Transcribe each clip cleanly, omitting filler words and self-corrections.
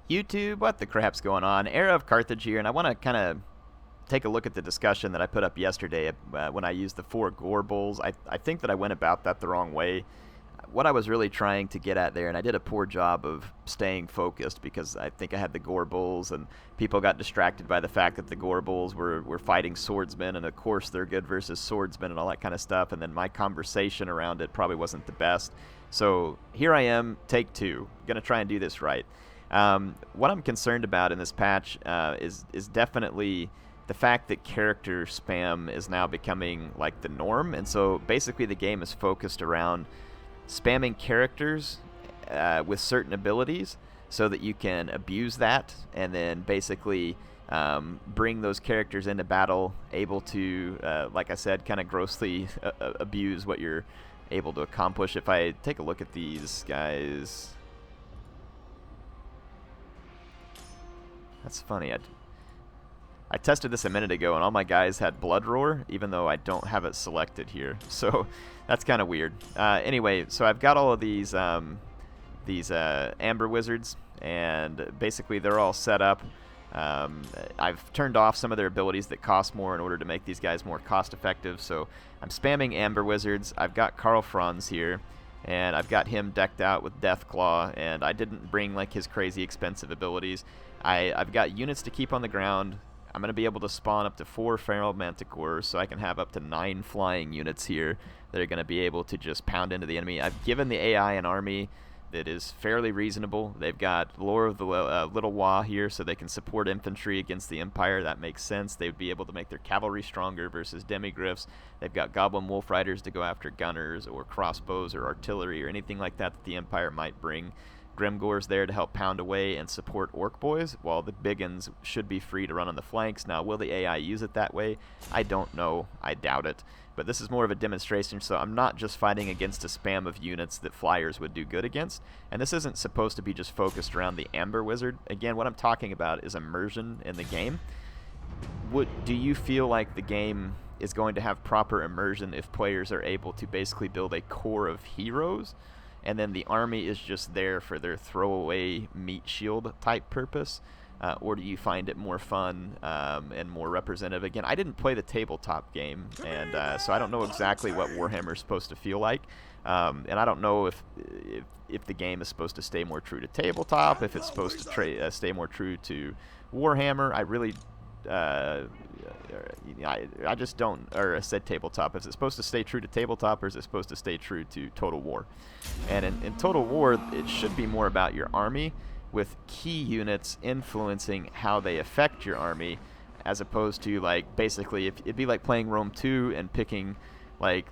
YouTube, what the crap's going on? HeirofCarthage here, and I want to kind of take a look at the discussion that I put up yesterday when I used the 4 gore bowls. I think that I went about that the wrong way. What I was really trying to get at there, and I did a poor job of staying focused because I think I had the gore bulls, and people got distracted by the fact that the gore bulls were fighting swordsmen, and of course they're good versus swordsmen and all that kind of stuff, and then my conversation around it probably wasn't the best. So here I am, take 2. Going to try and do this right. What I'm concerned about in this patch is definitely the fact that character spam is now becoming like the norm, and so basically the game is focused around spamming characters with certain abilities so that you can abuse that and then basically bring those characters into battle able to, like I said, kind of grossly abuse what you're able to accomplish. If I take a look at these guys, that's funny. I tested this a minute ago, and all my guys had Blood Roar, even though I don't have it selected here. So that's kind of weird. Anyway, so I've got all of these Amber Wizards, and basically they're all set up. I've turned off some of their abilities that cost more in order to make these guys more cost-effective. So I'm spamming Amber Wizards. I've got Karl Franz here, and I've got him decked out with Deathclaw, and I didn't bring like his crazy expensive abilities. I've got units to keep on the ground. I'm going to be able to spawn up to 4 Feral Manticores, so I can have up to 9 flying units here that are going to be able to just pound into the enemy. I've given the AI an army that is fairly reasonable. They've got Lore of the Little Wa here, so they can support infantry against the Empire. That makes sense. They would be able to make their cavalry stronger versus demigryphs. They've got Goblin Wolf Riders to go after gunners or crossbows or artillery or anything like that that the Empire might bring. Grimgore's there to help pound away and support Orc Boys, while the Biggins should be free to run on the flanks. Now, will the AI use it that way? I don't know. I doubt it. But this is more of a demonstration, so I'm not just fighting against a spam of units that Flyers would do good against. And this isn't supposed to be just focused around the Amber Wizard. Again, what I'm talking about is immersion in the game. Do you feel like the game is going to have proper immersion if players are able to basically build a core of heroes, and then the army is just there for their throwaway meat shield type purpose? Or do you find it more fun and more representative? Again, I didn't play the tabletop game, and so I don't know exactly what Warhammer is supposed to feel like. And I don't know if the game is supposed to stay more true to tabletop, if it's supposed to stay more true to Warhammer. I really... I just don't, or I said tabletop. Is it supposed to stay true to tabletop, or is it supposed to stay true to Total War? And in Total War, it should be more about your army, with key units influencing how they affect your army, as opposed to, like, basically, if it'd be like playing Rome 2 and picking, like,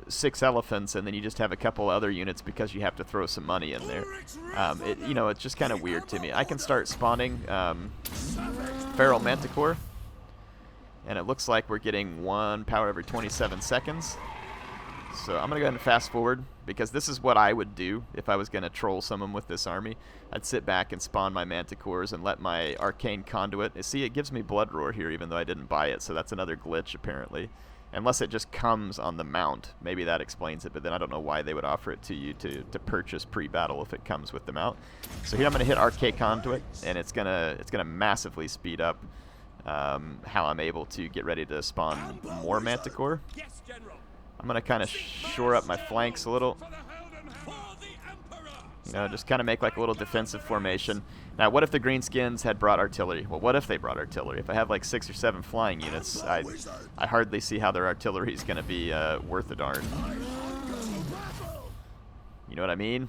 6 elephants, and then you just have a couple other units because you have to throw some money in there. It's just kind of weird to me. I can start spawning Feral Manticore, and it looks like we're getting 1 power every 27 seconds. So I'm going to go ahead and fast forward, because this is what I would do if I was going to troll someone with this army. I'd sit back and spawn my Manticores and let my Arcane Conduit... See, it gives me Blood Roar here, even though I didn't buy it, so that's another glitch, apparently. Unless it just comes on the mount. Maybe that explains it, but then I don't know why they would offer it to you to purchase pre-battle if it comes with the mount. So here I'm going to hit Arcane Conduit, and it's gonna massively speed up how I'm able to get ready to spawn more Manticore. I'm going to kind of shore up my flanks a little. Just kind of make like a little defensive formation. Now, what if the Greenskins had brought artillery? Well, what if they brought artillery? If I have like 6 or 7 flying units, I hardly see how their artillery is going to be worth a darn. You know what I mean?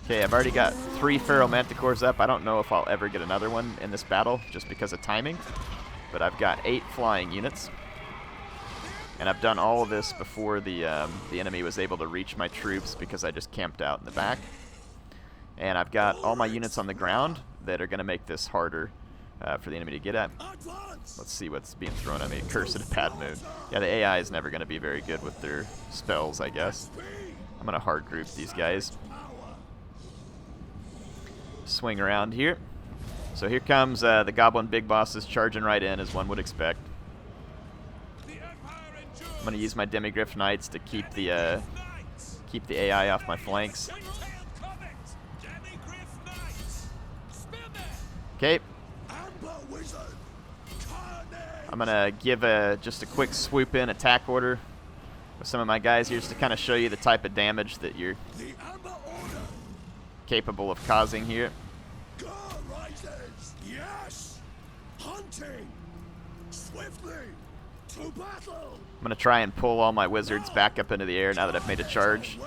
Okay, I've already got 3 Feral Manticores up. I don't know if I'll ever get another one in this battle, just because of timing. But I've got 8 flying units. And I've done all of this before the enemy was able to reach my troops, because I just camped out in the back. And I've got all my units on the ground that are going to make this harder for the enemy to get at. Let's see what's being thrown at me. Cursed of Bad Moon. Yeah, the AI is never going to be very good with their spells, I guess. I'm going to hard group these guys. Swing around here. So here comes the Goblin Big Bosses charging right in, as one would expect. I'm going to use my Demigryph Knights to keep the AI off my flanks. Okay. I'm going to give just a quick swoop in attack order with some of my guys here just to kind of show you the type of damage that you're capable of causing here. Yes! Hunting! Swiftly! To battle! I'm going to try and pull all my wizards back up into the air now that I've made a charge.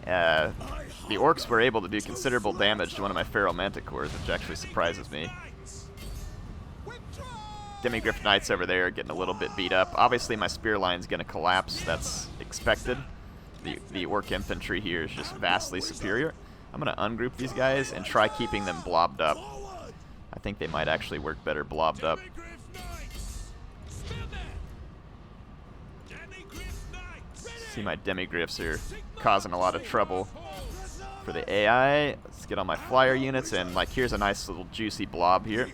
The orcs were able to do considerable damage to one of my feral manticores, which actually surprises me. Demigryph Knights over there are getting a little bit beat up. Obviously my spear line's going to collapse. That's expected. The orc infantry here is just vastly superior. I'm going to ungroup these guys and try keeping them blobbed up. I think they might actually work better blobbed up. See, my demigryphs are causing a lot of trouble for the AI. Let's get on my flyer units, and like here's a nice little juicy blob here.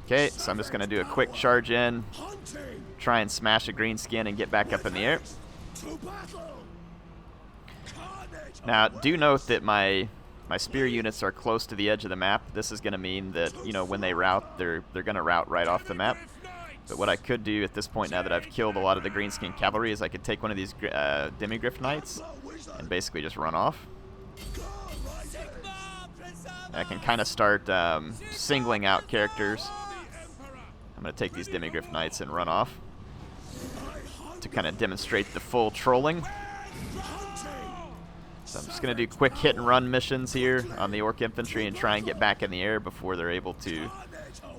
Okay, so I'm just going to do a quick charge in, try and smash a green skin and get back up in the air. Now, do note that my spear units are close to the edge of the map. This is going to mean that, you know, when they route, they're going to route right off the map. But what I could do at this point, now that I've killed a lot of the greenskin cavalry, is I could take one of these demigryph knights and basically just run off. I can kind of start singling out characters. I'm going to take these demigryph knights and run off to kind of demonstrate the full trolling. So I'm just going to do quick hit and run missions here on the orc infantry and try and get back in the air before they're able to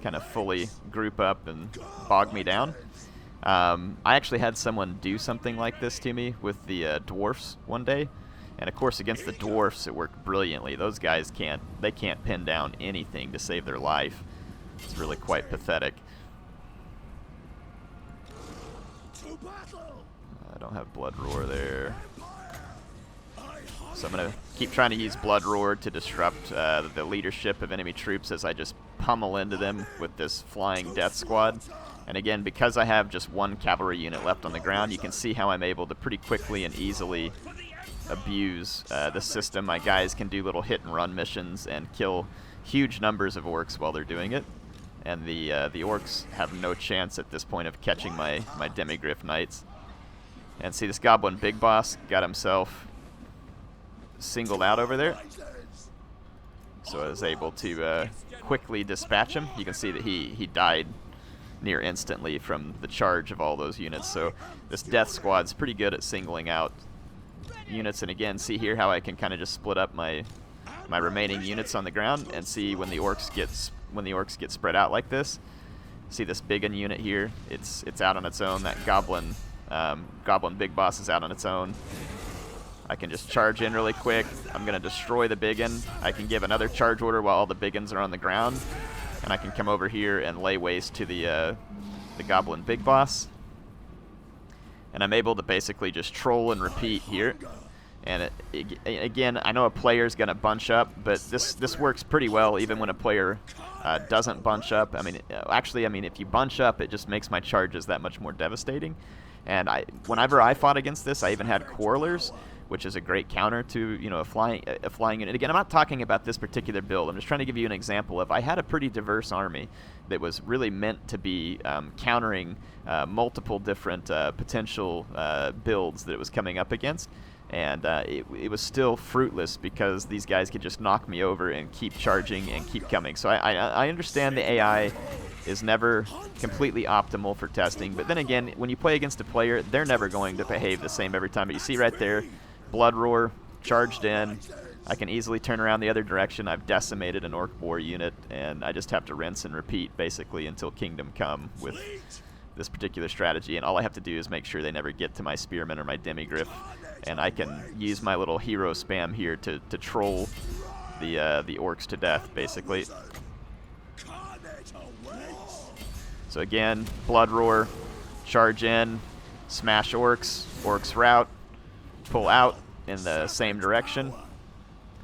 kind of fully group up and bog me down. I actually had someone do something like this to me with the dwarfs one day. And of course against the dwarfs it worked brilliantly. Those guys can't pin down anything to save their life. It's really quite pathetic. I don't have Blood Roar there. So I'm going to keep trying to use Blood Roar to disrupt the leadership of enemy troops as I just pummel into them with this flying death squad. And again, because I have just one cavalry unit left on the ground, you can see how I'm able to pretty quickly and easily abuse the system. My guys can do little hit and run missions and kill huge numbers of orcs while they're doing it. And the orcs have no chance at this point of catching my demigryph knights. And see, this goblin big boss got himself singled out over there. So I was able to quickly dispatch him. You can see that he died near instantly from the charge of all those units. So this death squad's pretty good at singling out units. And again, see here how I can kind of just split up my remaining units on the ground, and see when the orcs get spread out like this. See this big un unit here? It's out on its own. That goblin big boss is out on its own. I can just charge in really quick. I'm going to destroy the big un. I can give another charge order while all the big uns are on the ground, and I can come over here and lay waste to the goblin big boss. And I'm able to basically just troll and repeat here. And again, I know a player's going to bunch up, but this works pretty well even when a player doesn't bunch up. I mean, actually, if you bunch up, it just makes my charges that much more devastating. And whenever I fought against this, I even had quarrelers, which is a great counter to, you know, a flying unit. Again, I'm not talking about this particular build. I'm just trying to give you an example of I had a pretty diverse army that was really meant to be countering multiple different potential builds that it was coming up against. And it was still fruitless because these guys could just knock me over and keep charging and keep coming. So I understand the AI is never completely optimal for testing, but then again, when you play against a player, they're never going to behave the same every time. But you see right there, Blood Roar charged in. I can easily turn around the other direction. I've decimated an orc boar unit, and I just have to rinse and repeat basically until Kingdom Come with this particular strategy. And all I have to do is make sure they never get to my spearmen or my demigryph, and I can use my little hero spam here to troll the orcs to death basically. So again, Blood Roar, charge in, smash orcs, orcs rout, pull out in the same direction.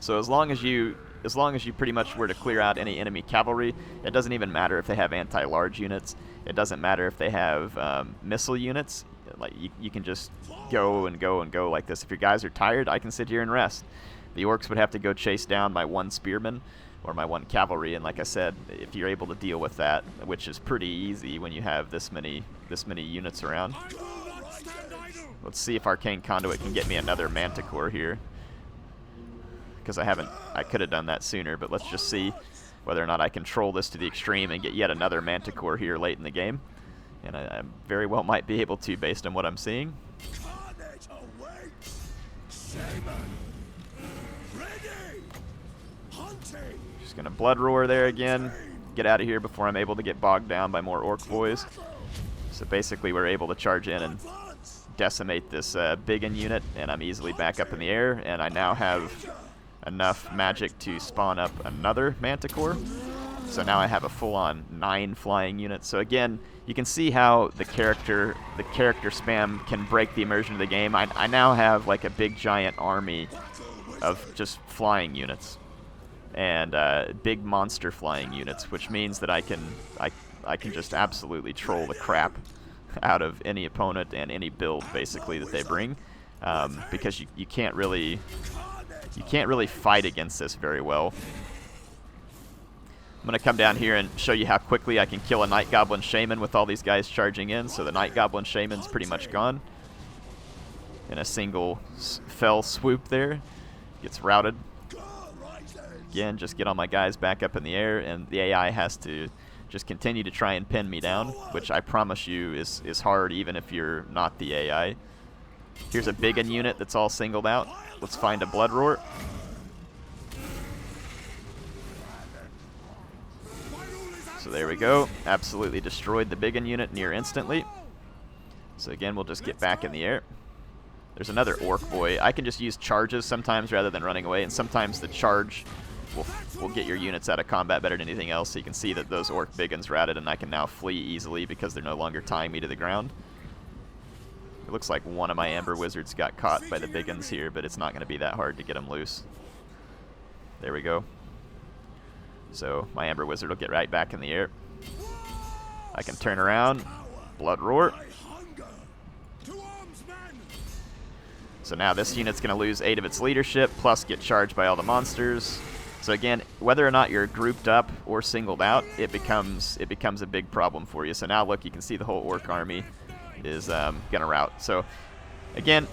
So as long as you as long as you pretty much were to clear out any enemy cavalry, it doesn't even matter if they have anti-large units. It doesn't matter if they have missile units. Like you can just go and go and go like this. If your guys are tired, I can sit here and rest. The orcs would have to go chase down my 1 spearman or my 1 cavalry, and like I said, if you're able to deal with that, which is pretty easy when you have this many units around. Let's see if Arcane Conduit can get me another Manticore here, because I could have done that sooner, but let's just see whether or not I control this to the extreme and get yet another Manticore here late in the game. And I very well might be able to, based on what I'm seeing. Just gonna Blood Roar there again. Get out of here before I'm able to get bogged down by more orc boys. So basically we're able to charge in and decimate this Biggin unit, and I'm easily back up in the air, and I now have enough magic to spawn up another Manticore. So now I have a full-on 9 flying units. So again, you can see how the character spam can break the immersion of the game. I now have like a big giant army of just flying units and big monster flying units, which means that I can just absolutely troll the crap out of any opponent and any build basically that they bring, because you can't really fight against this very well. I'm going to come down here and show you how quickly I can kill a Night Goblin Shaman with all these guys charging in. So the Night Goblin Shaman's pretty much gone in a single fell swoop there. Gets routed. Again, just get all my guys back up in the air, and the AI has to just continue to try and pin me down, which I promise you is hard even if you're not the AI. Here's a Biggin unit that's all singled out. Let's find a Blood Roar. So there we go. Absolutely destroyed the Biggin unit near instantly. So again, we'll just get back in the air. There's another orc boy. I can just use charges sometimes rather than running away, and sometimes the charge will get your units out of combat better than anything else. So you can see that those orc Biggins routed, and I can now flee easily because they're no longer tying me to the ground. It looks like one of my Amber Wizards got caught by the Biggins here, but it's not going to be that hard to get them loose. There we go. So my Amber Wizard will get right back in the air. I can turn around, Blood Roar. So now this unit's going to lose 8 of its leadership, plus get charged by all the monsters. So again, whether or not you're grouped up or singled out, it becomes a big problem for you. So now look, you can see the whole orc army is going to rout. So again,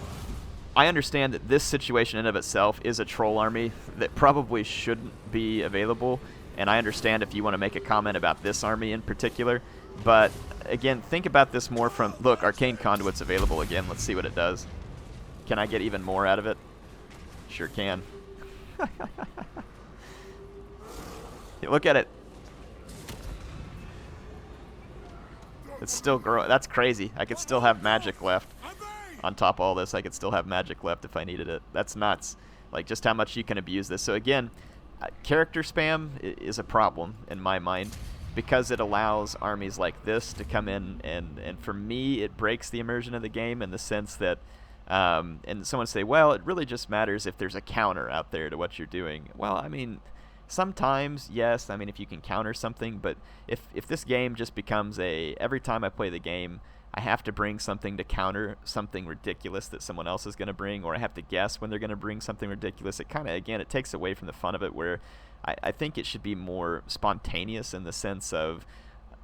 I understand that this situation in of itself is a troll army that probably shouldn't be available, and I understand if you want to make a comment about this army in particular, but again, think about this more from, look, Arcane Conduit's available again. Let's see what it does. Can I get even more out of it? Sure can. Look at it. It's still growing. That's crazy. I could still have magic left. On top of all this, I could still have magic left if I needed it. That's nuts. Like, just how much you can abuse this. So again, character spam is a problem in my mind, because it allows armies like this to come in, and for me, it breaks the immersion of the game in the sense that, and someone say, well, it really just matters if there's a counter out there to what you're doing. Well, I mean, sometimes, yes, I mean, if you can counter something, but if this game just becomes every time I play the game, I have to bring something to counter something ridiculous that someone else is going to bring, or I have to guess when they're going to bring something ridiculous, it kind of, again, it takes away from the fun of it, where I think it should be more spontaneous in the sense of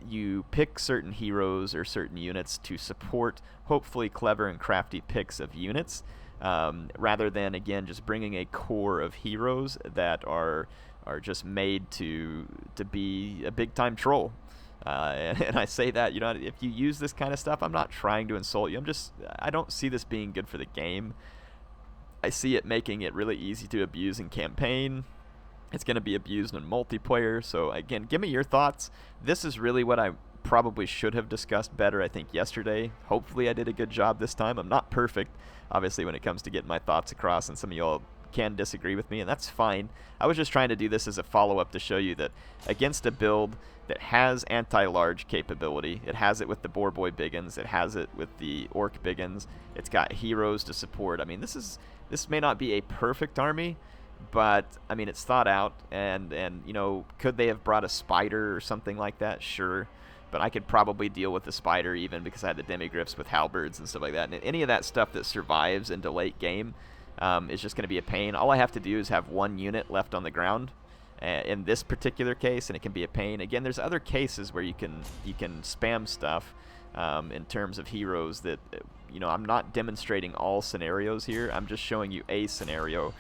you pick certain heroes or certain units to support hopefully clever and crafty picks of units, rather than, again, just bringing a core of heroes that are just made to be a big-time troll. And I say that, you know, if you use this kind of stuff, I'm not trying to insult you. I don't see this being good for the game. I see it making it really easy to abuse in campaign. It's going to be abused in multiplayer. So again, give me your thoughts. This is really what I probably should have discussed better, I think, yesterday. Hopefully I did a good job this time. I'm not perfect, obviously, when it comes to getting my thoughts across, and some of y'all can disagree with me, and that's fine. I was just trying to do this as a follow-up to show you that against a build that has anti-large capability, it has it with the Boar Boy Biggins, it has it with the Orc Biggins, it's got heroes to support. I mean, this may not be a perfect army, but I mean it's thought out, and could they have brought a spider or something like that? Sure, but I could probably deal with the spider even because I had the demigriffs with halberds and stuff like that. And any of that stuff that survives into late game is just going to be a pain. All I have to do is have one unit left on the ground in this particular case, and it can be a pain. Again, there's other cases where you can spam stuff in terms of heroes that I'm not demonstrating all scenarios here. I'm just showing you a scenario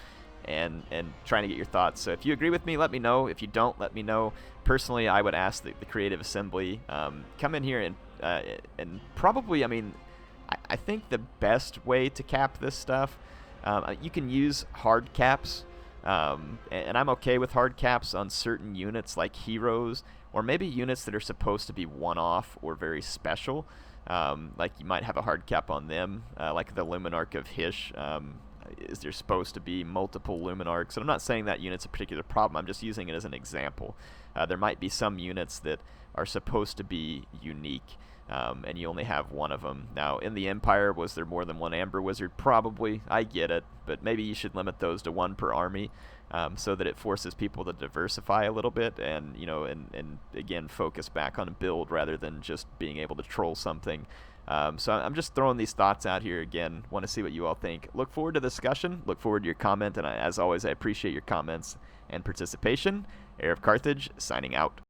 and trying to get your thoughts. So if you agree with me, let me know. If you don't, let me know. Personally, I would ask the Creative Assembly come in here and probably, I think the best way to cap this stuff, you can use hard caps, and I'm okay with hard caps on certain units like heroes, or maybe units that are supposed to be one-off or very special. Like you might have a hard cap on them, like the Luminarch of Hysh. Is there supposed to be multiple Luminarchs? And I'm not saying that unit's a particular problem. I'm just using it as an example. There might be some units that are supposed to be unique, and you only have one of them. Now, in the Empire, was there more than one Amber Wizard? Probably. I get it. But maybe you should limit those to one per army, so that it forces people to diversify a little bit and, and again, focus back on a build rather than just being able to troll something. So I'm just throwing these thoughts out here again. Want to see what you all think. Look forward to the discussion. Look forward to your comment. And as always, I appreciate your comments and participation. HeirofCarthage, signing out.